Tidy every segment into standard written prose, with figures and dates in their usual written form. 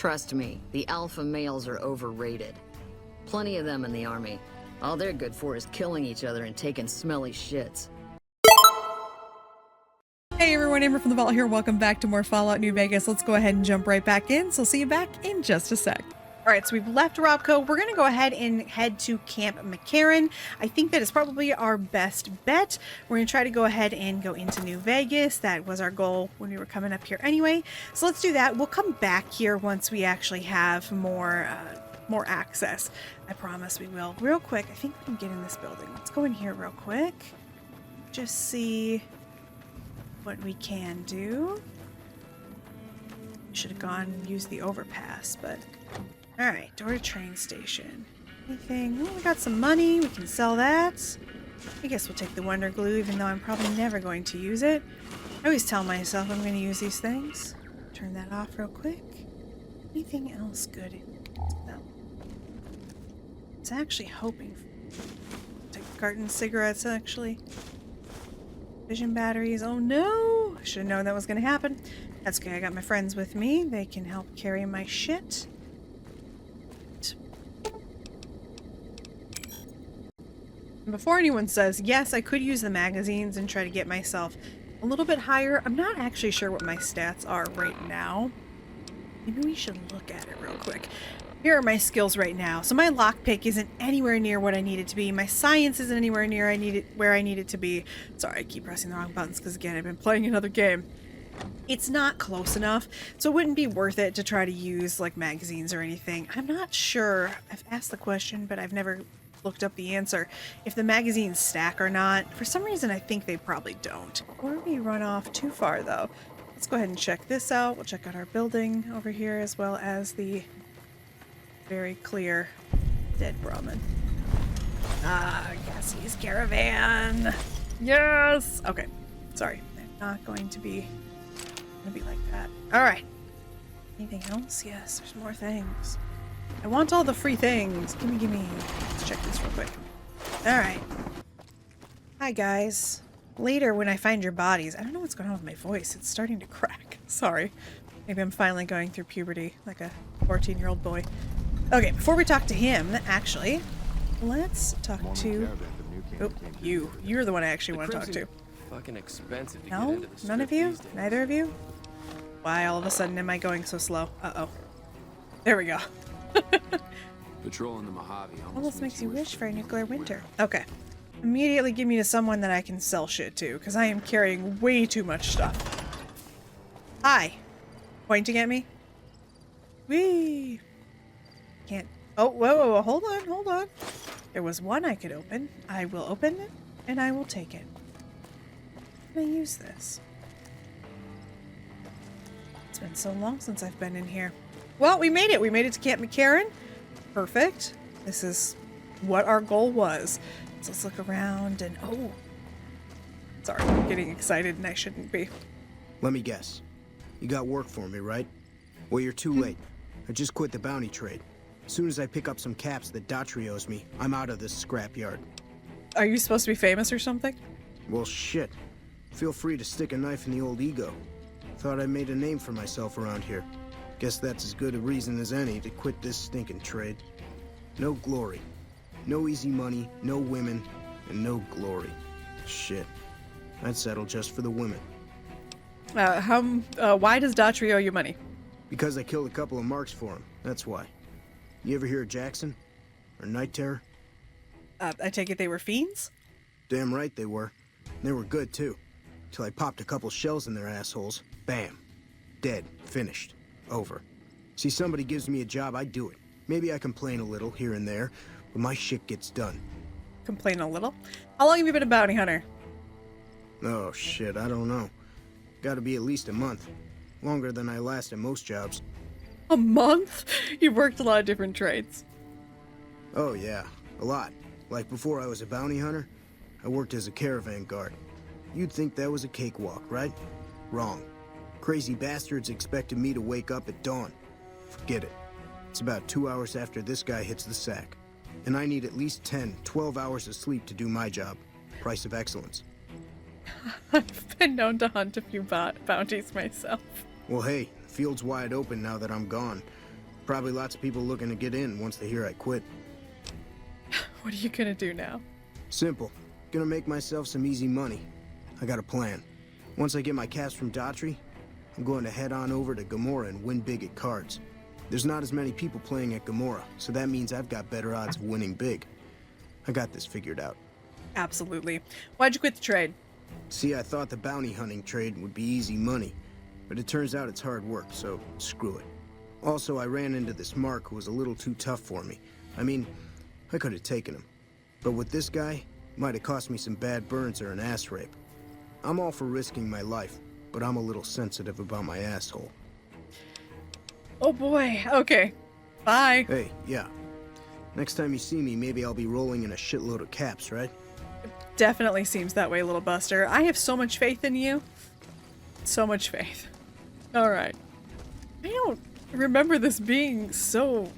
Trust me, the alpha males are overrated. Plenty of them in the army. All they're good for is killing each other and taking smelly shits. Hey everyone, AmberFrmThVault here. Welcome back to more Fallout New Vegas. Let's go ahead and jump right back in. So see you back in just a sec. All right, so we've left Robco. We're going to go ahead and head to Camp McCarran. I think that is probably our best bet. We're going to try to go ahead and go into New Vegas. That was our goal when we were coming up here anyway. So let's do that. We'll come back here once we actually have more access. I promise we will. Real quick, I think we can get in this building. Let's go in here real quick. Just see what we can do. Should have gone and used the overpass, but alright, door to train station. Anything? Oh, we got some money. We can sell that. I guess we'll take the Wonder Glue, even though I'm probably never going to use it. I always tell myself I'm going to use these things. Turn that off real quick. Anything else good? No. It's actually hoping for... Take a carton of cigarettes, actually. Vision batteries. Oh no! I should have known that was going to happen. That's okay. I got my friends with me. They can help carry my shit. Before anyone says, yes, I could use the magazines and try to get myself a little bit higher. I'm not actually sure what my stats are right now. Maybe we should look at it real quick. Here are my skills right now. So my lockpick isn't anywhere near what I need it to be. My science isn't anywhere near where I need it to be. Sorry, I keep pressing the wrong buttons because, again, I've been playing another game. It's not close enough, so it wouldn't be worth it to try to use, like, magazines or anything. I'm not sure. I've asked the question, but I've never looked up the answer. If the magazines stack or not. For some reason, I think they probably don't. Before we run off too far, though, let's go ahead and check this out. We'll check out our building over here, as well as the very clear dead Brahmin. Ah, Gassie's caravan. Yes. Okay. Sorry. They're not going to be like that. All right. Anything else? Yes, there's more things. I want all the free things. Gimme. Let's check this real quick. All right. Hi, guys. Later, when I find your bodies, I don't know what's going on with my voice. It's starting to crack. Sorry. Maybe I'm finally going through puberty like a 14-year-old boy. Okay, before we talk to him, actually, let's talk to... Oh, you. You're the one I actually want to talk to. Fucking expensive to No? get into the None of strip you? these days. Neither of you? Why all of a sudden am I going so slow? Uh-oh. There we go. Patrolling the Mojave Almost makes you wish for a nuclear winter. Okay. Immediately give me to someone that I can sell shit to, because I am carrying way too much stuff. Hi. Pointing at me? Whee! Can't... Oh, whoa, hold on. There was one I could open. I will open it, and I will take it. Can I use this? It's been so long since I've been in here. Well, we made it. We made it to Camp McCarran. Perfect. This is what our goal was. So let's look around and... Oh! Sorry, I'm getting excited and I shouldn't be. Let me guess. You got work for me, right? Well, you're too late. I just quit the bounty trade. As soon as I pick up some caps that Daughtry owes me, I'm out of this scrapyard. Are you supposed to be famous or something? Well, shit. Feel free to stick a knife in the old ego. Thought I made a name for myself around here. Guess that's as good a reason as any to quit this stinking trade. No glory. No easy money, no women, and no glory. Shit. I'd settle just for the women. Why does Daughtry owe you money? Because I killed a couple of marks for him. That's why. You ever hear of Jackson? Or Night Terror? I take it they were fiends? Damn right they were. They were good, too. Till I popped a couple shells in their assholes. Bam. Dead. Finished. Over. See, somebody gives me a job, I do it. Maybe I complain a little here and there, but my shit gets done. Complain a little? How long have you been a bounty hunter? Oh, shit, I don't know. Gotta be at least a month. Longer than I last at most jobs. A month? You've worked a lot of different trades. Oh, yeah. A lot. Like before I was a bounty hunter, I worked as a caravan guard. You'd think that was a cakewalk, right? Wrong. Crazy bastards expected me to wake up at dawn. Forget it. It's about 2 hours after this guy hits the sack. And I need at least 10, 12 hours of sleep to do my job. Price of excellence. I've been known to hunt a few bounties myself. Well, hey, the field's wide open now that I'm gone. Probably lots of people looking to get in once they hear I quit. What are you gonna do now? Simple. Gonna make myself some easy money. I got a plan. Once I get my cash from Daughtry, I'm going to head on over to Gomorrah and win big at cards. There's not as many people playing at Gomorrah, so that means I've got better odds of winning big. I got this figured out. Absolutely. Why'd you quit the trade? See, I thought the bounty hunting trade would be easy money, but it turns out it's hard work, so screw it. Also, I ran into this Mark who was a little too tough for me. I mean, I could have taken him. But with this guy, might have cost me some bad burns or an ass rape. I'm all for risking my life, but I'm a little sensitive about my asshole. Oh boy. Okay. Bye. Hey, yeah. Next time you see me, maybe I'll be rolling in a shitload of caps, right? Definitely seems that way, little Buster. I have so much faith in you. So much faith. Alright. I don't remember this being so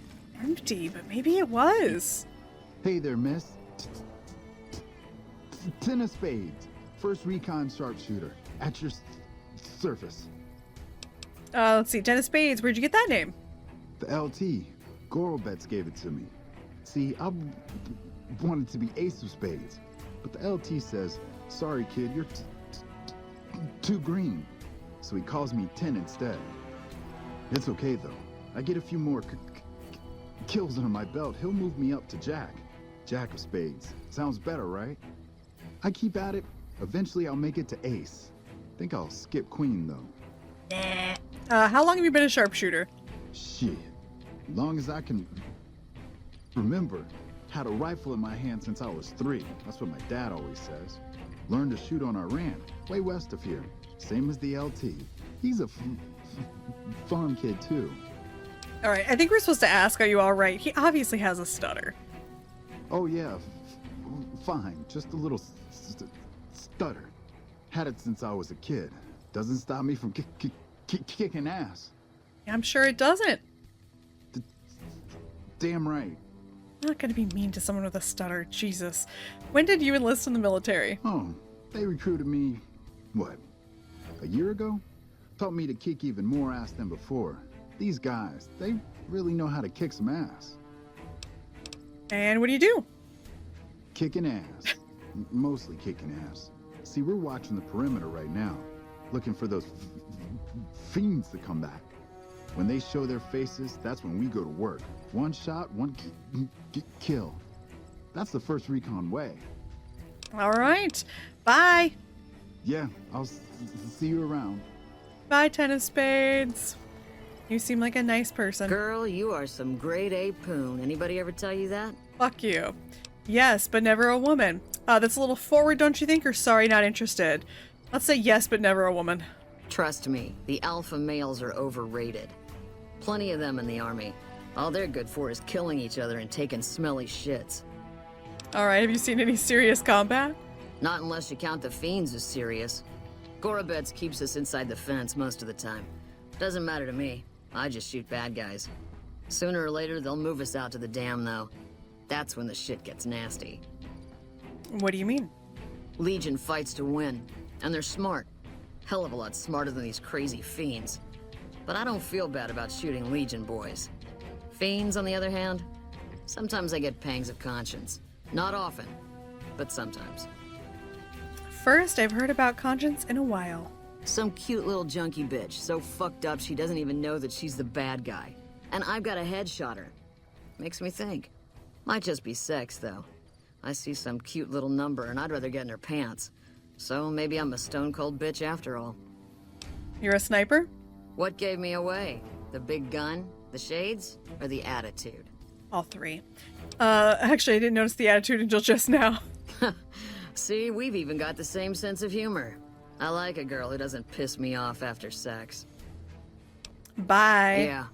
empty, but maybe it was. Hey there, miss. Ten of spades. First recon sharpshooter. At your surface. Let's see. 10 of spades. Where'd you get that name? The LT. Gorobets gave it to me. See, I wanted to be ace of spades. But the LT says, sorry kid, you're too green. So he calls me 10 instead. It's okay though. I get a few more kills under my belt. He'll move me up to Jack. Jack of spades. Sounds better, right? I keep at it. Eventually I'll make it to ace. Think I'll skip queen though. How long have you been a sharpshooter? Shit. Long as I can remember. Had a rifle in my hand since I was 3. That's what my dad always says. Learned to shoot on our ranch, way west of here. Same as the LT. He's a farm kid too. Alright, I think we're supposed to ask, are you alright? He obviously has a stutter. Oh yeah, fine. Just a little stutter. Had it since I was a kid. Doesn't stop me from kicking ass. I'm sure it doesn't. Damn right. I'm not gonna be mean to someone with a stutter. Jesus. When did you enlist in the military? Oh, they recruited me, what, a year ago? Taught me to kick even more ass than before. These guys, they really know how to kick some ass. And what do you do? Kicking ass. Mostly kicking ass. See, we're watching the perimeter right now, looking for those fiends to come back. When they show their faces, that's when we go to work. One shot, one kill. That's the first recon way. Alright. Bye. Yeah, I'll see you around. Bye, 10 of spades. You seem like a nice person. Girl, you are some grade A poon. Anybody ever tell you that? Fuck you. Yes, but never a woman. That's a little forward, don't you think? Or sorry, not interested. Let's say yes, but never a woman. Trust me, the alpha males are overrated. Plenty of them in the army. All they're good for is killing each other and taking smelly shits. Alright, have you seen any serious combat? Not unless you count the fiends as serious. Gorobets keeps us inside the fence most of the time. Doesn't matter to me. I just shoot bad guys. Sooner or later, they'll move us out to the dam, though. That's when the shit gets nasty. What do you mean? Legion fights to win, and they're smart. Hell of a lot smarter than these crazy fiends. But I don't feel bad about shooting Legion boys. Fiends, on the other hand, sometimes I get pangs of conscience. Not often, but sometimes. First, I've heard about conscience in a while. Some cute little junkie bitch, so fucked up she doesn't even know that she's the bad guy. And I've got a headshot her. Makes me think. Might just be sex, though. I see some cute little number and I'd rather get in her pants. So maybe I'm a stone-cold bitch after all. You're a sniper? What gave me away? The big gun, the shades, or the attitude? All three. Actually, I didn't notice the attitude until just now. See, we've even got the same sense of humor. I like a girl who doesn't piss me off after sex. Bye. Yeah,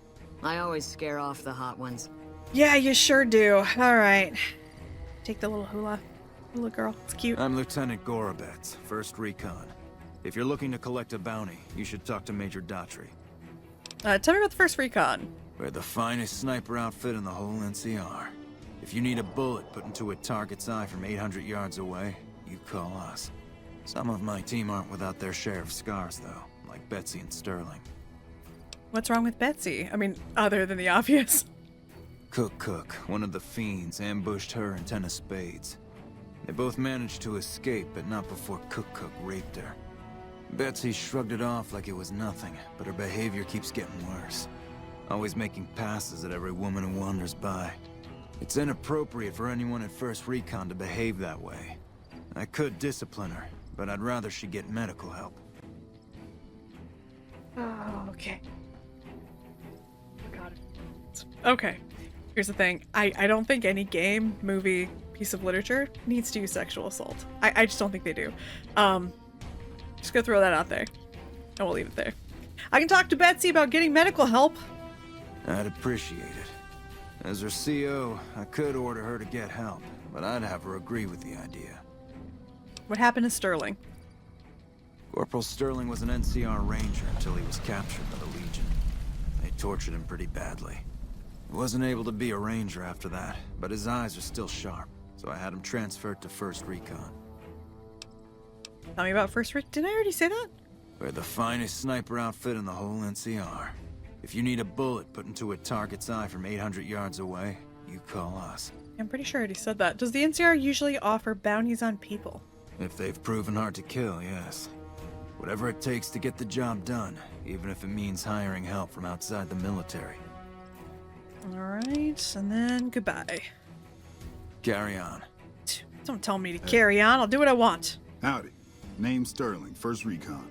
I always scare off the hot ones. Yeah, you sure do. All right. Take the little hula girl. It's cute. I'm Lieutenant Gorobets, 1st Recon. If you're looking to collect a bounty, you should talk to Major Daughtry. Tell me about the 1st Recon. We're the finest sniper outfit in the whole NCR. If you need a bullet put into a target's eye from 800 yards away, you call us. Some of my team aren't without their share of scars, though, like Betsy and Sterling. What's wrong with Betsy? I mean, other than the obvious. Cook, one of the fiends, ambushed her and 10 of spades. They both managed to escape, but not before Cook raped her. Betsy shrugged it off like it was nothing, but her behavior keeps getting worse. Always making passes at every woman who wanders by. It's inappropriate for anyone at First Recon to behave that way. I could discipline her, but I'd rather she get medical help. Oh, okay. Got it. Okay. Here's the thing. I don't think any game, movie, piece of literature needs to use sexual assault. I just don't think they do. Just gonna throw that out there. And we'll leave it there. I can talk to Betsy about getting medical help. I'd appreciate it. As her CO, I could order her to get help, but I'd have her agree with the idea. What happened to Sterling? Corporal Sterling was an NCR ranger until he was captured by the Legion. They tortured him pretty badly. He wasn't able to be a ranger after that, but his eyes are still sharp, so I had him transferred to First Recon. Tell me about First Recon. Didn't I already say that? We're the finest sniper outfit in the whole NCR. If you need a bullet put into a target's eye from 800 yards away, you call us. I'm pretty sure I already said that. Does the NCR usually offer bounties on people? If they've proven hard to kill, yes. Whatever it takes to get the job done, even if it means hiring help from outside the military. Alright, and then goodbye. Carry on. Don't tell me to carry on. I'll do what I want. Howdy. Name's Sterling, First Recon.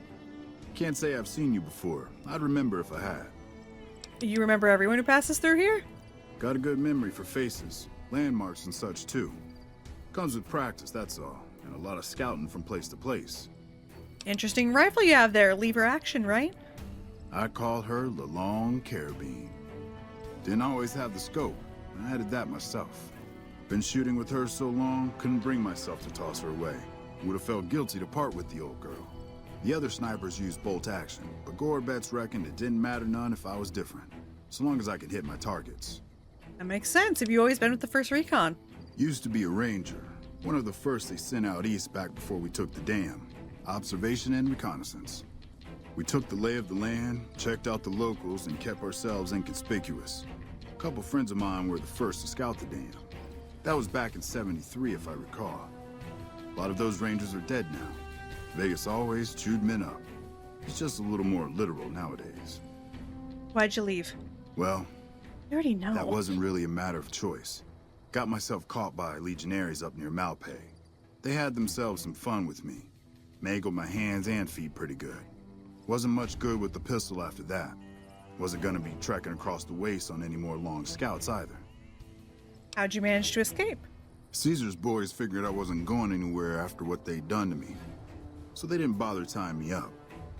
Can't say I've seen you before. I'd remember if I had. You remember everyone who passes through here? Got a good memory for faces, landmarks and such too. Comes with practice, that's all. And a lot of scouting from place to place. Interesting rifle you have there. Lever action, right? I call her the Long Carabine. Didn't always have the scope. I added that myself. Been shooting with her so long, couldn't bring myself to toss her away. Would have felt guilty to part with the old girl. The other snipers used bolt action, but Gorbets reckoned it didn't matter none if I was different, so long as I could hit my targets. That makes sense. Have you always been with the First Recon? Used to be a ranger, one of the first they sent out east back before we took the dam. Observation and reconnaissance. We took the lay of the land, checked out the locals, and kept ourselves inconspicuous. A couple friends of mine were the first to scout the dam. That was back in '73, if I recall. A lot of those rangers are dead now. Vegas always chewed men up. It's just a little more literal nowadays. Why'd you leave? Well, I already know. that wasn't really a matter of choice. Got myself caught by legionaries up near Malpay. They had themselves some fun with me. Mangled my hands and feet pretty good. Wasn't much good with the pistol after that. Wasn't gonna be trekking across the waste on any more long scouts either. How'd you manage to escape? Caesar's boys figured I wasn't going anywhere after what they'd done to me. So they didn't bother tying me up.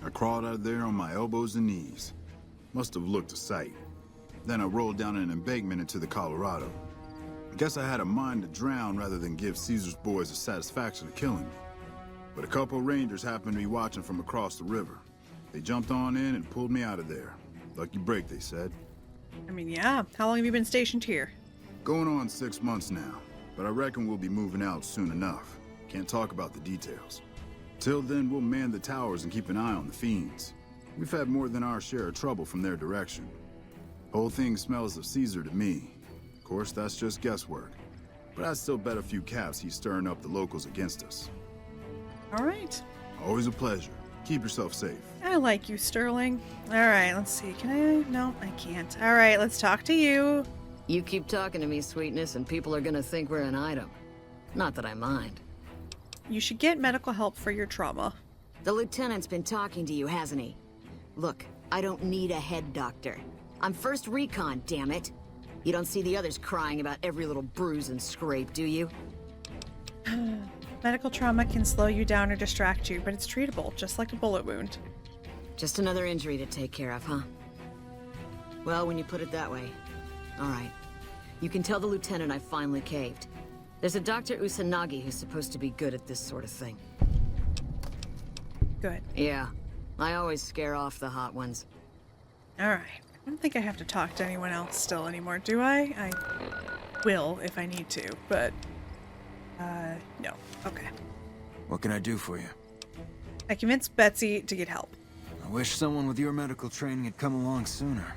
I crawled out of there on my elbows and knees. Must have looked a sight. Then I rolled down an embankment into the Colorado. I guess I had a mind to drown rather than give Caesar's boys the satisfaction of killing me. But a couple rangers happened to be watching from across the river. They jumped on in and pulled me out of there. Lucky break, they said. I mean, yeah. How long have you been stationed here? Going on 6 months now, but I reckon we'll be moving out soon enough. Can't talk about the details. Till then, we'll man the towers and keep an eye on the fiends. We've had more than our share of trouble from their direction. Whole thing smells of Caesar to me. Of course, that's just guesswork. But I'd still bet a few caps he's stirring up the locals against us. All right. Always a pleasure. Keep yourself safe. I like you, Sterling. All right, let's see. Can I? No, I can't. All right, let's talk to you. You keep talking to me, sweetness, and people are gonna think we're an item. Not that I mind. You should get medical help for your trauma. The lieutenant's been talking to you, hasn't he? Look, I don't need a head doctor. I'm First Recon, damn it. You don't see the others crying about every little bruise and scrape, do you? Medical trauma can slow you down or distract you, but it's treatable, just like a bullet wound. Just another injury to take care of, huh? Well, when you put it that way. All right. You can tell the lieutenant I finally caved. There's a Dr. Usanagi who's supposed to be good at this sort of thing. Good. Yeah. I always scare off the hot ones. All right. I don't think I have to talk to anyone else still anymore, do I? I will if I need to, but... no. Okay. What can I do for you? I convinced Betsy to get help. I wish someone with your medical training had come along sooner.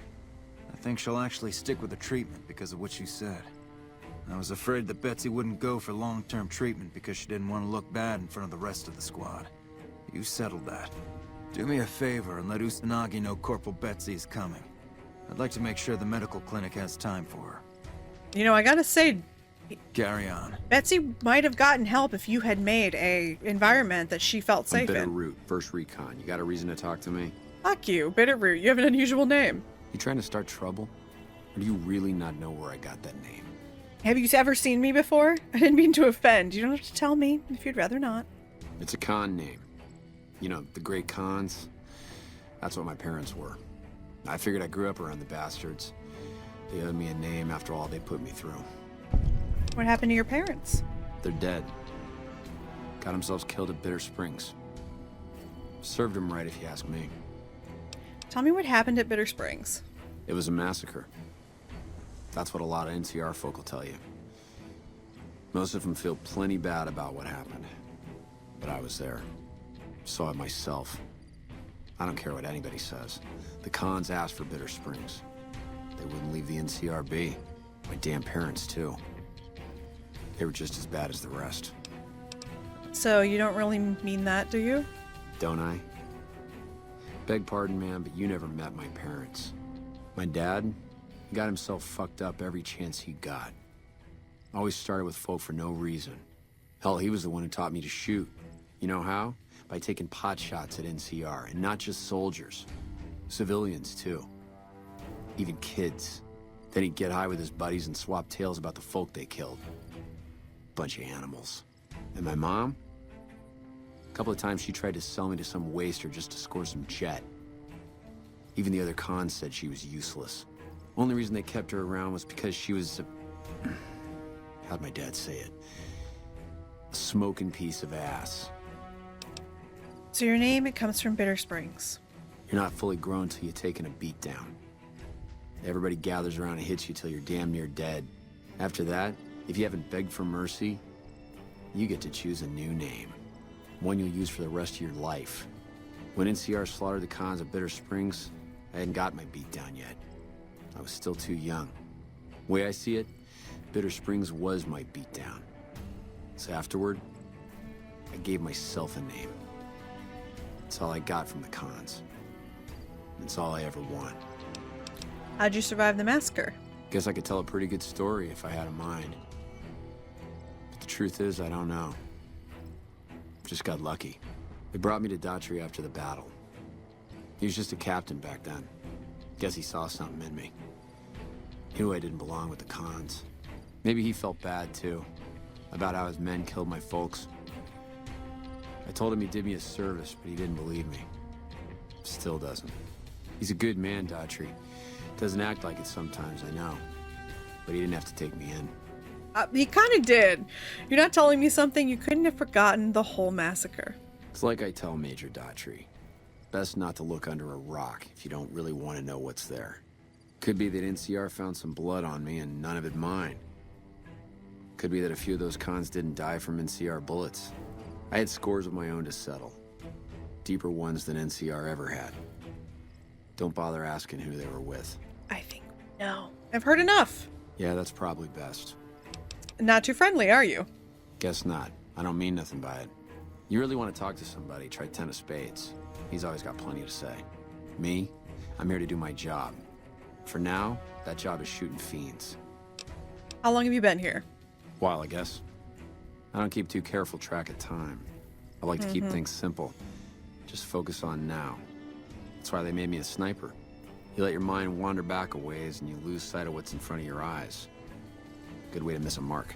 I think she'll actually stick with the treatment because of what she said. I was afraid that Betsy wouldn't go for long-term treatment because she didn't want to look bad in front of the rest of the squad. You settled that. Do me a favor and let Usanagi know Corporal Betsy is coming. I'd like to make sure the medical clinic has time for her. You know, I gotta say, Carry on. Betsy might have gotten help if you had made a environment that she felt I'm safe in. Bitterroot, first recon. You got a reason to talk to me? Fuck you, Bitterroot. You have an unusual name. You trying to start trouble? Or do you really not know where I got that name? Have you ever seen me before? I didn't mean to offend. You don't have to tell me if you'd rather not. It's a con name. You know, the great cons. That's what my parents were. I figured I grew up around the bastards. They owed me a name after all they put me through. What happened to your parents? They're dead. Got themselves killed at Bitter Springs. Served them right if you ask me. Tell me what happened at Bitter Springs. It was a massacre. That's what a lot of NCR folk will tell you. Most of them feel plenty bad about what happened. But I was there. Saw it myself. I don't care what anybody says. The cons asked for Bitter Springs. They wouldn't leave the NCR be. My damn parents, too. They were just as bad as the rest. So you don't really mean that, do you? Don't I? Beg pardon, man, but you never met my parents. My dad, he got himself fucked up every chance he got. Always started with folk for no reason. Hell, he was the one who taught me to shoot. You know how? By taking pot shots at NCR, and not just soldiers. Civilians, too. Even kids. Then he'd get high with his buddies and swap tales about the folk they killed. Bunch of animals. And my mom? A couple of times she tried to sell me to some waster just to score some jet. Even the other cons said she was useless. Only reason they kept her around was because she was a... how'd my dad say it? A smoking piece of ass. So your name, it comes from Bitter Springs. You're not fully grown till you've taken a beat down. Everybody gathers around and hits you till you're damn near dead. After that, if you haven't begged for mercy, you get to choose a new name. One you'll use for the rest of your life. When NCR slaughtered the cons of Bitter Springs, I hadn't got my beat down yet. I was still too young. The way I see it, Bitter Springs was my beat down. So afterward, I gave myself a name. It's all I got from the cons. It's all I ever want. How'd you survive the massacre? Guess I could tell a pretty good story if I had a mind. But the truth is, I don't know. Just got lucky. They brought me to Daughtry after the battle. He was just a captain back then. Guess he saw something in me. Knew I didn't belong with the cons. Maybe he felt bad, too. About how his men killed my folks. I told him he did me a service, but he didn't believe me. Still doesn't. He's a good man, Daughtry. Doesn't act like it sometimes, I know. But he didn't have to take me in. He kind of did. You're not telling me something. You couldn't have forgotten the whole massacre. It's like I tell Major Daughtry. Best not to look under a rock if you don't really want to know what's there. Could be that NCR found some blood on me and none of it mine. Could be that a few of those cons didn't die from NCR bullets. I had scores of my own to settle. Deeper ones than NCR ever had. Don't bother asking who they were with. I think no. I've heard enough. Yeah, that's probably best. Not too friendly, are you? Guess not. I don't mean nothing by it. You really want to talk to somebody, try 10 of spades. He's always got plenty to say. Me? I'm here to do my job. For now, that job is shooting fiends. How long have you been here? While, I guess. I don't keep too careful track of time. I like to keep things simple. Just focus on now. That's why they made me a sniper. You let your mind wander back a ways and you lose sight of what's in front of your eyes. Good way to miss a mark.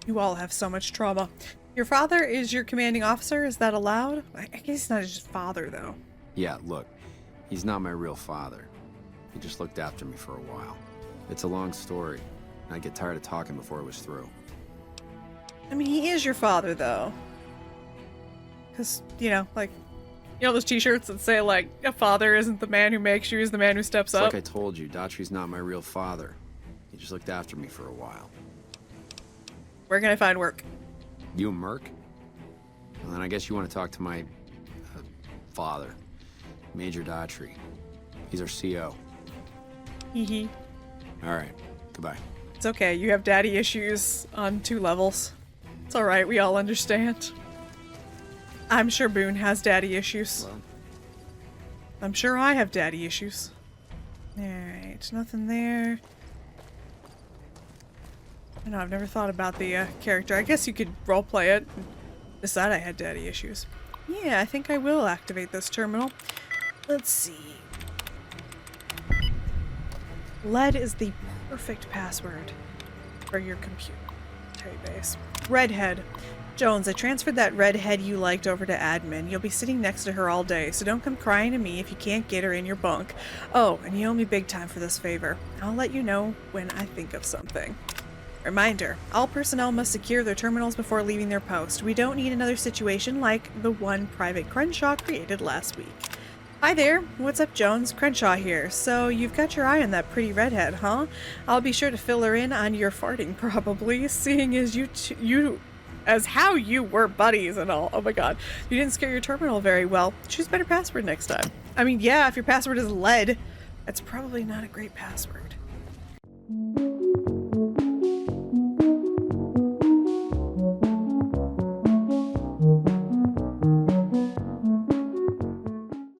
You all have so much trauma. Your father is your commanding officer? Is that allowed? I guess he's not just father, though. Yeah, look. He's not my real father. He just looked after me for a while. It's a long story. And I'd get tired of talking before it was through. I mean, he is your father, though. Because, you know, like, you know those t-shirts that say, like, a father isn't the man who makes you, he's the man who steps It's up? like I told you, Daughtry's not my real father. He just looked after me for a while. Where can I find work? You a merc? Well, then I guess you want to talk to my... father. Major Daughtry. He's our CO. Hee. All right, goodbye. It's okay. You have daddy issues on 2 levels. It's alright. We all understand. I'm sure Boone has daddy issues. Hello? I'm sure I have daddy issues. Alright, nothing there. I know, I've never thought about the character. I guess you could roleplay it and decide I had daddy issues. Yeah, I think I will activate this terminal. Let's see. Lead is the perfect password for your computer base. Redhead. Jones, I transferred that redhead you liked over to admin. You'll be sitting next to her all day, so don't come crying to me if you can't get her in your bunk. Oh, and you owe me big time for this favor. I'll let you know when I think of something. Reminder, all personnel must secure their terminals before leaving their post. We don't need another situation like the one Private Crenshaw created last week. Hi there, what's up Jones? Crenshaw here. So you've got your eye on that pretty redhead, huh? I'll be sure to fill her in on your farting probably, seeing as as how you were buddies and all. Oh my god. You didn't scare your terminal very well. Choose a better password next time. I mean, yeah, if your password is lead, that's probably not a great password.